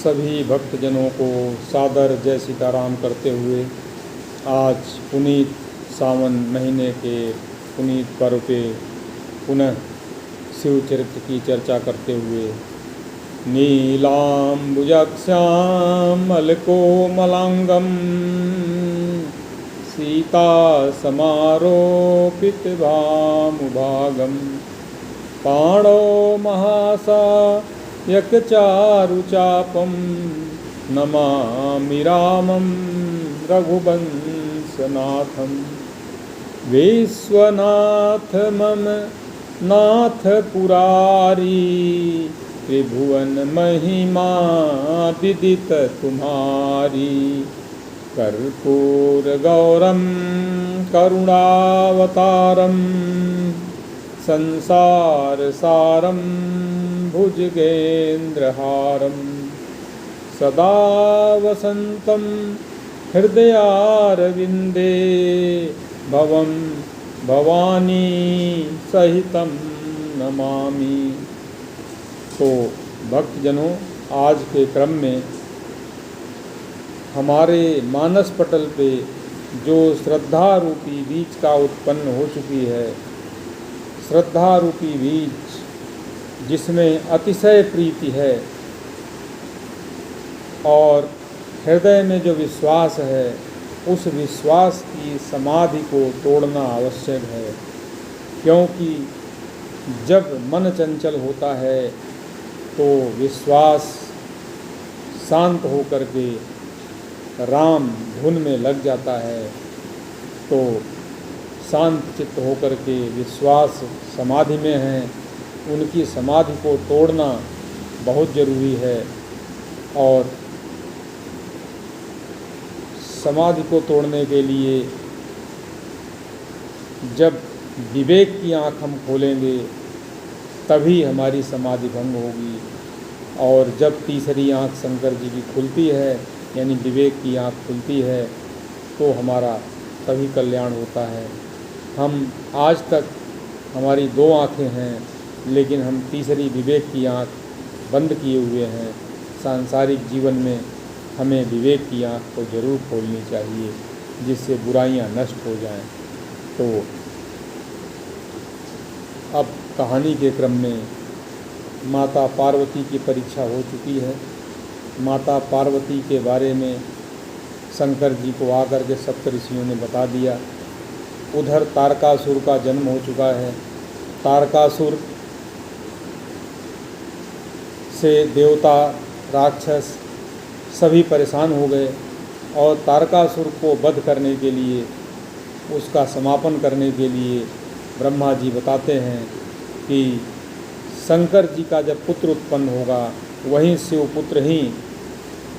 सभी भक्तजनों को सादर जय सीताराम करते हुए आज पुनीत सावन महीने के पुनीत पर्व पे पुनः शिव चरित्र की चर्चा करते हुए नीलाम्बुजश्यामलकोमलांगं सीता समारोपित भामुभागं पाणौ महासायकचारुचापं नमामि रामं रघुवंशनाथं विश्वनाथ मम नाथ पुरारी त्रिभुवन महिमा विदित तुम्हारी कर्पूर गौरम करुणावतारम संसार सारम भुजगेन्द्रहारम सदा वसंतं हृदयारविंदे भवं भवानी सहितं नमामि। तो भक्तजनों, आज के क्रम में हमारे मानस पटल पे जो श्रद्धा रूपी बीज का उत्पन्न हो चुकी है, श्रद्धा रूपी बीज जिसमें अतिशय प्रीति है और हृदय में जो विश्वास है, उस विश्वास की समाधि को तोड़ना आवश्यक है। क्योंकि जब मन चंचल होता है तो विश्वास शांत होकर के राम धुन में लग जाता है। तो शांत चित्त होकर के विश्वास समाधि में हैं, उनकी समाधि को तोड़ना बहुत ज़रूरी है। और समाधि को तोड़ने के लिए जब विवेक की आँख हम खोलेंगे तभी हमारी समाधि भंग होगी। और जब तीसरी आँख शंकर जी की खुलती है, यानी विवेक की आँख खुलती है, तो हमारा तभी कल्याण होता है। हम आज तक हमारी दो आँखें हैं, लेकिन हम तीसरी विवेक की आँख बंद किए हुए हैं। सांसारिक जीवन में हमें विवेक की आँख को जरूर खोलनी चाहिए, जिससे बुराइयां नष्ट हो जाएं। तो अब कहानी के क्रम में माता पार्वती की परीक्षा हो चुकी है। माता पार्वती के बारे में शंकर जी को आकर के सप्तऋषियों ने बता दिया। उधर तारकासुर का जन्म हो चुका है। तारकासुर से देवता, राक्षस सभी परेशान हो गए और तारकासुर को वध करने के लिए, उसका समापन करने के लिए ब्रह्मा जी बताते हैं कि शंकर जी का जब पुत्र उत्पन्न होगा, वहीं शिवपुत्र ही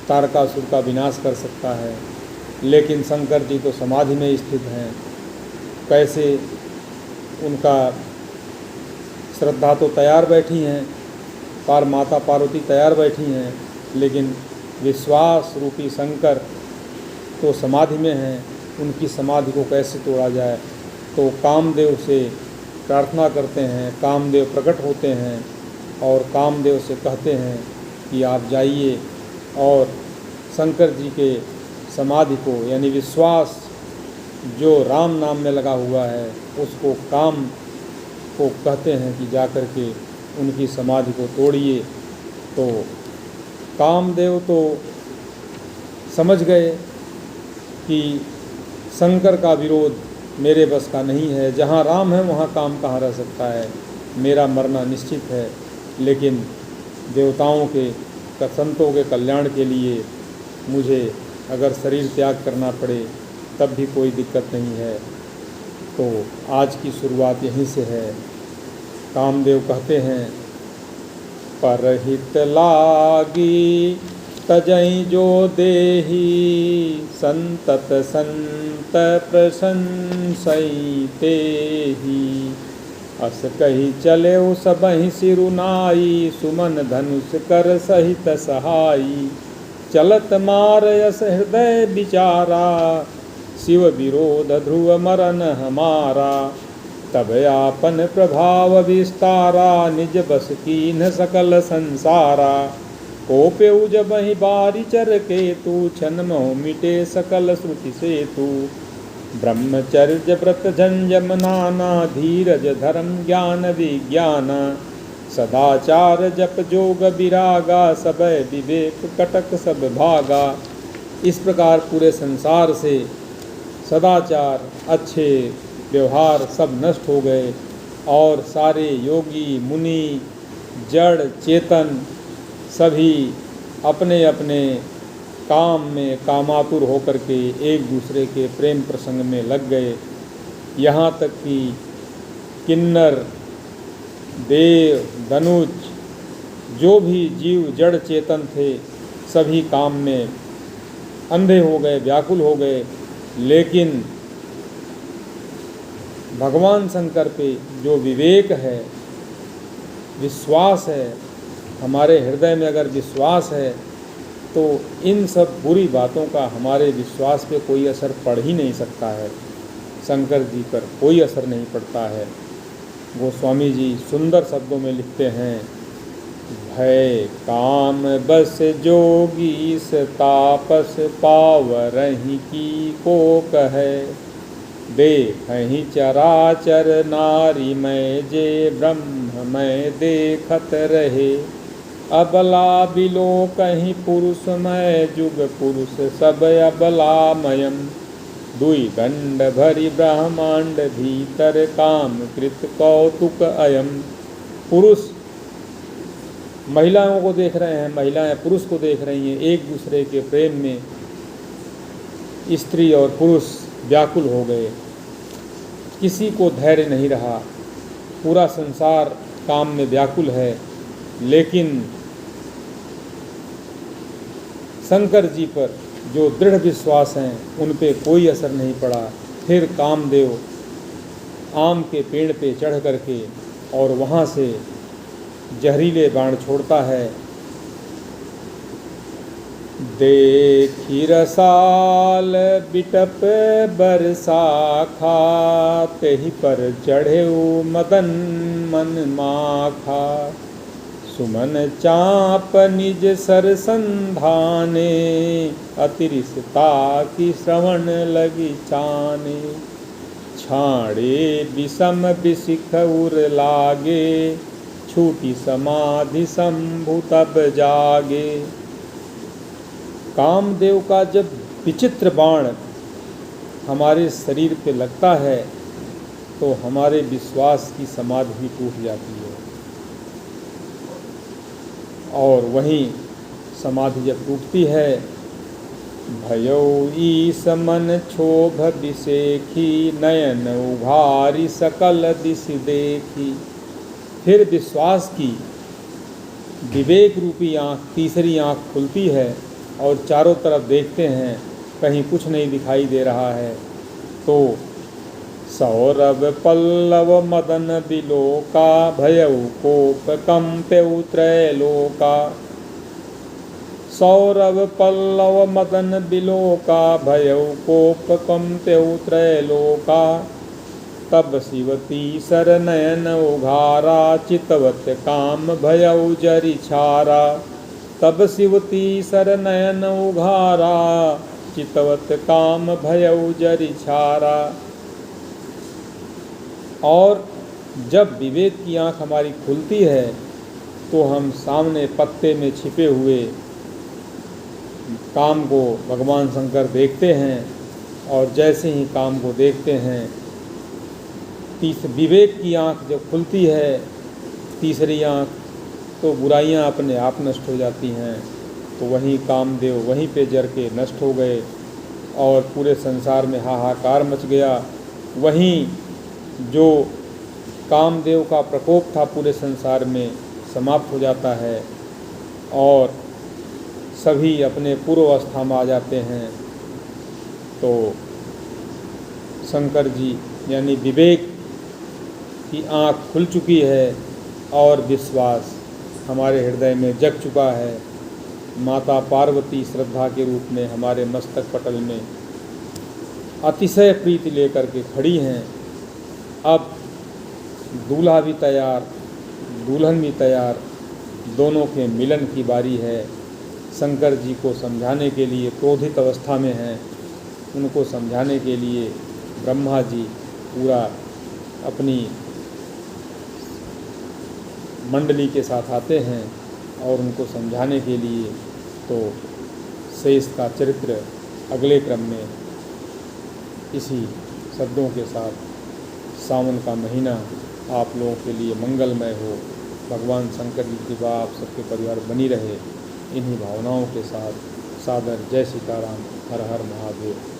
तारकासुर का विनाश कर सकता है। लेकिन शंकर जी तो समाधि में स्थित हैं, कैसे उनका श्रद्धा तो तैयार बैठी हैं, पर माता पार्वती तैयार बैठी हैं, लेकिन विश्वास रूपी शंकर तो समाधि में हैं। उनकी समाधि को कैसे तोड़ा जाए? तो कामदेव से प्रार्थना करते हैं। कामदेव प्रकट होते हैं और कामदेव से कहते हैं कि आप जाइए और शंकर जी के समाधि को, यानी विश्वास जो राम नाम में लगा हुआ है, उसको काम को कहते हैं कि जाकर के उनकी समाधि को तोड़िए। तो कामदेव तो समझ गए कि शंकर का विरोध मेरे बस का नहीं है। जहाँ राम है वहाँ काम कहाँ रह सकता है। मेरा मरना निश्चित है, लेकिन देवताओं के, संतों के कल्याण के लिए मुझे अगर शरीर त्याग करना पड़े तब भी कोई दिक्कत नहीं है। तो आज की शुरुआत यहीं से है। कामदेव कहते हैं, परहित लागी तजई जो देही संतत संत प्रशंसईते ही अस कही चले सबहि सिरुनाई सुमन धनुष कर सहित सहाई चलत मार यस हृदय विचारा शिव विरोध ध्रुव मरन हमारा तब आपन प्रभाव विस्तारा निज बस कीन्ह सकल संसारा कोपेउ जब ही बारी चर के तू, छन मोह मिटे सकल श्रुति से तू। ब्रह्मचर्य व्रत झंझम नाना, धीरज धर्म ज्ञान विज्ञान। सदाचार जप जोग विरागा, सबय विवेक कटक सब भागा। इस प्रकार पूरे संसार से सदाचार, अच्छे व्यवहार सब नष्ट हो गए और सारे योगी मुनि जड़ चेतन सभी अपने अपने काम में कामातुर होकर के एक दूसरे के प्रेम प्रसंग में लग गए। यहाँ तक कि किन्नर देव धनुज जो भी जीव जड़ चेतन थे सभी काम में अंधे हो गए, व्याकुल हो गए। लेकिन भगवान शंकर पे जो विवेक है, विश्वास है, हमारे हृदय में अगर विश्वास है तो इन सब बुरी बातों का हमारे विश्वास पे कोई असर पड़ ही नहीं सकता है। शंकर जी पर कोई असर नहीं पड़ता है। गोस्वामी जी सुंदर शब्दों में लिखते हैं, भय काम बस जोगी तापस, पावरहि की को कहे। देखहि चराचर नारी मैं, जे ब्रह्म मैं देखत रहे। अबला बिलो कहीं पुरुष मैं, जुग पुरुष सब अबलामयम। दुई दंड भरी ब्रह्मांड भीतर, काम कृत कौतुक अयम। पुरुष महिलाओं को देख रहे हैं, महिलाएं पुरुष को देख रही हैं, एक दूसरे के प्रेम में स्त्री और पुरुष व्याकुल हो गए। किसी को धैर्य नहीं रहा, पूरा संसार काम में व्याकुल है। लेकिन शंकर जी पर जो दृढ़ विश्वास हैं उन पे कोई असर नहीं पड़ा। फिर कामदेव आम के पेड़ पे चढ़ करके और वहाँ से जहरीले बाण छोड़ता है। देखी रसाल बिटप बरसा खात, ही पर चढ़े मदन मन माखा। सुमन चाप निज सर संधाने, अतिरिसता की श्रवण लगी चाने। छाड़े विषम विशिख उर लागे, छूटी समाधि शंभु तब जागे। कामदेव का जब विचित्र बाण हमारे शरीर पे लगता है तो हमारे विश्वास की समाधि भी टूट जाती है। और वहीं समाधि जब टूटती है, भयो ईस मन क्षोभ विसेखी, नयन उघारी सकल दिश देखी। फिर विश्वास की विवेक रूपी आँख, तीसरी आँख खुलती है और चारों तरफ देखते हैं, कहीं कुछ नहीं दिखाई दे रहा है। तो सौरभ पल्लव मदन बिलोका, भयउ कोप कंपेउ त्रैलोका। सौरभ पल्लव मदन बिलोका, भयउ कोप कंपेउ त्रैलोका। तब शिवती सर नयन उघारा, चितवत काम भयउ जरि छारा। तब शिवती सर नयन उघारा, चितवत काम भयउ जरि छारा। और जब विवेक की आँख हमारी खुलती है तो हम सामने पत्ते में छिपे हुए काम को भगवान शंकर देखते हैं। और जैसे ही काम को देखते हैं, विवेक की आँख जब खुलती है, तीसरी आँख, तो बुराइयां अपने आप नष्ट हो जाती हैं। तो वहीं कामदेव वहीं पे जर के नष्ट हो गए और पूरे संसार में हाहाकार मच गया। वहीं जो कामदेव का प्रकोप था पूरे संसार में समाप्त हो जाता है और सभी अपने पूर्व अवस्था में आ जाते हैं। तो शंकर जी यानी विवेक की आँख खुल चुकी है और विश्वास हमारे हृदय में जग चुका है। माता पार्वती श्रद्धा के रूप में हमारे मस्तक पटल में अतिशय प्रीति लेकर के खड़ी हैं। अब दूल्हा भी तैयार, दुल्हन भी तैयार, दोनों के मिलन की बारी है। शंकर जी को समझाने के लिए क्रोधित अवस्था में हैं, उनको समझाने के लिए ब्रह्मा जी पूरा अपनी मंडली के साथ आते हैं और उनको समझाने के लिए। तो शेष का चरित्र अगले क्रम में इसी शब्दों के साथ। सावन का महीना आप लोगों के लिए मंगलमय हो, भगवान शंकर जी की कृपा आप सबके परिवार बनी रहे। इन्हीं भावनाओं के साथ सादर जय सीताराम, हर हर महादेव।